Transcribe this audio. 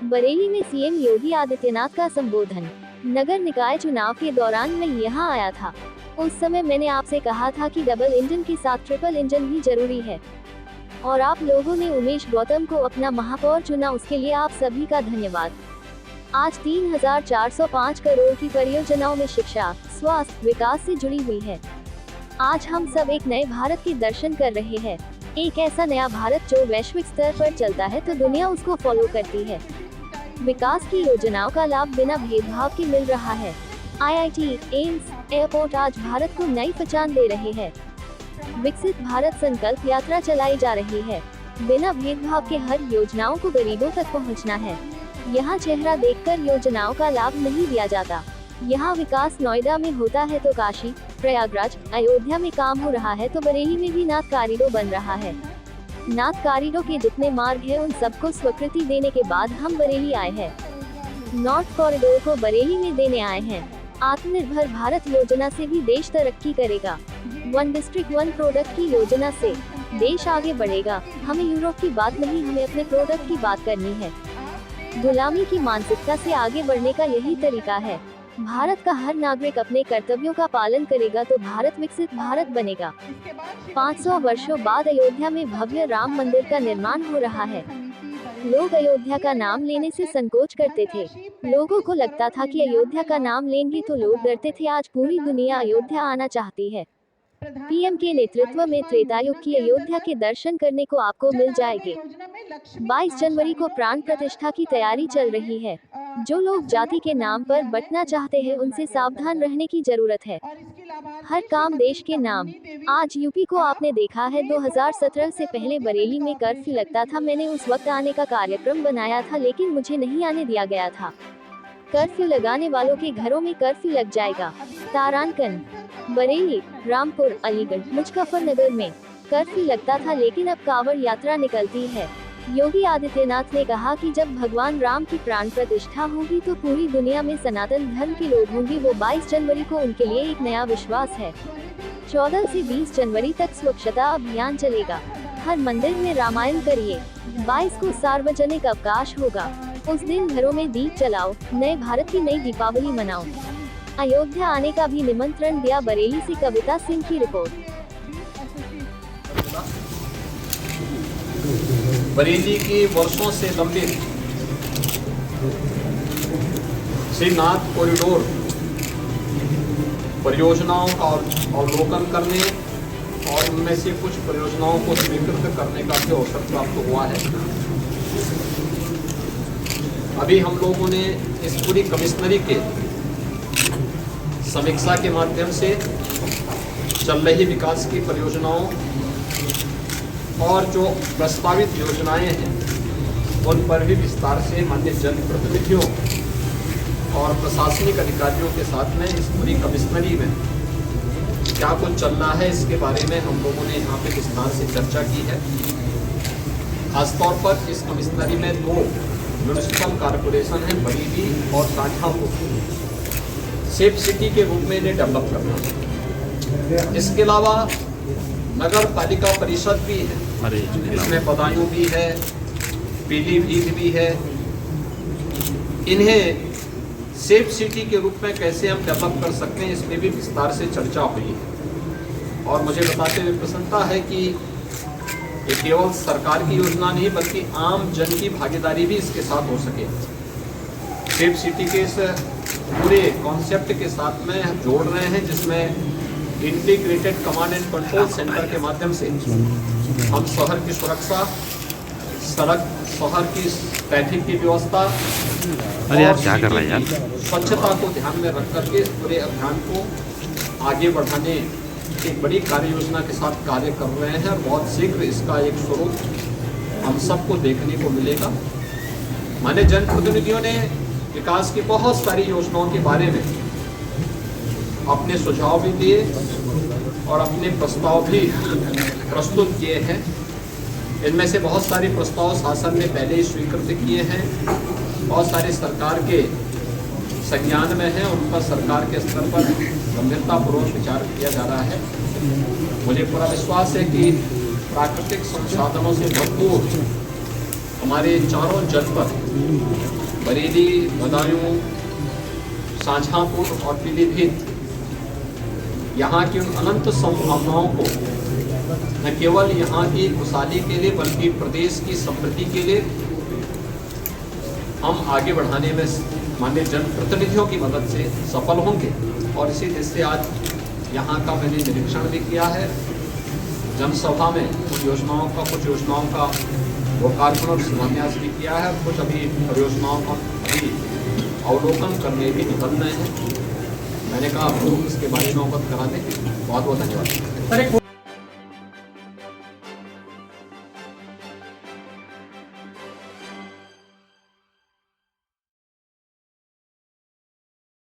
बरेली में सीएम योगी आदित्यनाथ का संबोधन। नगर निकाय चुनाव के दौरान मैं यहाँ आया था। उस समय मैंने आपसे कहा था कि डबल इंजन के साथ ट्रिपल इंजन भी जरूरी है, और आप लोगों ने उमेश गौतम को अपना महापौर चुना। उसके लिए आप सभी का धन्यवाद। आज 3405 करोड़ की परियोजनाओं में शिक्षा, स्वास्थ्य, विकास से जुड़ी हुई है। आज हम सब एक नए भारत के दर्शन कर रहे हैं, एक ऐसा नया भारत जो वैश्विक स्तर पर चलता है तो दुनिया उसको फॉलो करती है। विकास की योजनाओं का लाभ बिना भेदभाव के मिल रहा है। आईआईटी, एम्स, एयरपोर्ट आज भारत को नई पहचान दे रहे हैं। विकसित भारत संकल्प यात्रा चलाई जा रही है। बिना भेदभाव के हर योजनाओं को गरीबों तक पहुंचना है। यहाँ चेहरा देखकर योजनाओं का लाभ नहीं दिया जाता। यहाँ विकास नोएडा में होता है तो काशी, प्रयागराज, अयोध्या में काम हो रहा है तो बरेली में भी नाथ कॉरिडोर बन रहा है। नाथ कॉरिडोर के जितने मार्ग हैं उन सबको स्वीकृति देने के बाद हम बरेली आए हैं। नॉर्थ कॉरिडोर को बरेली में देने आए हैं। आत्मनिर्भर भारत योजना से भी देश तरक्की करेगा। वन डिस्ट्रिक्ट वन प्रोडक्ट की योजना से देश आगे बढ़ेगा। हमें यूरोप की बात नहीं, हमें अपने प्रोडक्ट की बात करनी है। गुलामी की मानसिकता से आगे बढ़ने का यही तरीका है। भारत का हर नागरिक अपने कर्तव्यों का पालन करेगा तो भारत विकसित भारत बनेगा। 500 वर्षों बाद अयोध्या में भव्य राम मंदिर का निर्माण हो रहा है। लोग अयोध्या का नाम लेने से संकोच करते थे। लोगों को लगता था कि अयोध्या का नाम लेंगे तो लोग डरते थे। आज पूरी दुनिया अयोध्या आना चाहती है। पीएम के नेतृत्व में त्रेतायुग की अयोध्या के दर्शन करने को आपको मिल जाएंगे। 22 जनवरी को प्राण प्रतिष्ठा की तैयारी चल रही है। जो लोग जाति के नाम पर बंटना चाहते हैं उनसे सावधान रहने की जरूरत है। हर काम देश के नाम। आज यूपी को आपने देखा है। 2017 से पहले बरेली में कर्फ्यू लगता था। मैंने उस वक्त आने का कार्यक्रम बनाया था लेकिन मुझे नहीं आने दिया गया था। कर्फ्यू लगाने वालों के घरों में कर्फ्यू लग जाएगा। तारांकन, बरेली, रामपुर, अलीगढ़, मुजफ्फरनगर में कर्फ्यू लगता था लेकिन अब कांवड़ यात्रा निकलती है। योगी आदित्यनाथ ने कहा कि जब भगवान राम की प्राण प्रतिष्ठा होगी तो पूरी दुनिया में सनातन धर्म के लोग होंगे। वो 22 जनवरी को उनके लिए एक नया विश्वास है। 14 से 20 जनवरी तक स्वच्छता अभियान चलेगा। हर मंदिर में रामायण करिए। 22 को सार्वजनिक अवकाश होगा। उस दिन घरों में दीप जलाओ। नए भारत की नई दीपावली मनाओ। अयोध्या आने का भी निमंत्रण दिया। बरेली से कविता सिंह की रिपोर्ट। बरेली की वर्षों से लंबित श्रीनाथ कॉरिडोर परियोजनाओं का अवलोकन करने और उनमें से कुछ परियोजनाओं को स्वीकृत करने का भी अवसर प्राप्त हुआ है। अभी हम लोगों ने इस पूरी कमिश्नरी के समीक्षा के माध्यम से चल रही विकास की परियोजनाओं और जो प्रस्तावित योजनाएं हैं उन पर भी विस्तार से माननीय जनप्रतिनिधियों और प्रशासनिक अधिकारियों के साथ में इस पूरी कमिश्नरी में क्या कुछ चल रहा है इसके बारे में हम लोगों ने यहाँ पे विस्तार से चर्चा की है। खासतौर पर इस कमिश्नरी में 2 म्यूनिसिपल कॉरपोरेशन हैं, बरेली और शाहजहांपुर। सेफ सिटी के रूप में इन्हें डेवलप करना। इसके अलावा नगर पालिका परिषद भी है, इसमें बदायूं भी है, पीलीभीत भी है। इन्हें सेफ सिटी के रूप में कैसे हम डेवलप कर सकते हैं इसमें भी विस्तार से चर्चा हुई है। और मुझे बताते हुए प्रसन्नता है कि ये केवल सरकार की योजना नहीं बल्कि आम जन की भागीदारी भी इसके साथ हो सके। सेफ सिटी के इस पूरे कॉन्सेप्ट के साथ में हम जोड़ रहे हैं जिसमें integrated command and control centre के माध्यम से हम शहर की सुरक्षा, शहर की ट्रैफिक की व्यवस्था और स्वच्छता को ध्यान में रख करके इस पूरे अभियान को आगे बढ़ाने की एक बड़ी कार्य योजना के साथ कार्य कर रहे हैं और बहुत शीघ्र इसका एक स्वरूप हम सबको देखने को मिलेगा। माननीय जनप्रतिनिधियों ने विकास की बहुत सारी योजनाओं के बारे में अपने सुझाव भी दिए और अपने प्रस्ताव भी प्रस्तुत किए हैं। इनमें से बहुत सारे प्रस्ताव शासन ने पहले ही स्वीकृत किए हैं, बहुत सारे सरकार के संज्ञान में हैं, उन पर सरकार के स्तर पर गंभीरतापूर्वक विचार किया जा रहा है। मुझे पूरा विश्वास है कि प्राकृतिक संसाधनों से भरपूर हमारे चारों जनपद बरेली, बदायूं, शाहजहांपुर और पीलीभीत यहाँ की उन अनंत संभावनाओं को न केवल यहाँ की खुशहाली के लिए बल्कि प्रदेश की समृद्धि के लिए हम आगे बढ़ाने में माननीय जनप्रतिनिधियों की मदद से सफल होंगे। और इसी दृष्टि से आज यहाँ का मैंने निरीक्षण भी किया है, जनसभा में कुछ योजनाओं का लोकार्पण और शिलान्यास भी किया है, कुछ अभी परियोजनाओं का अभी अवलोकन करने भी निकल रहे हैं। मैंने कहा आपको इसके बारे में अवगत करा दें। बहुत बहुत धन्यवाद।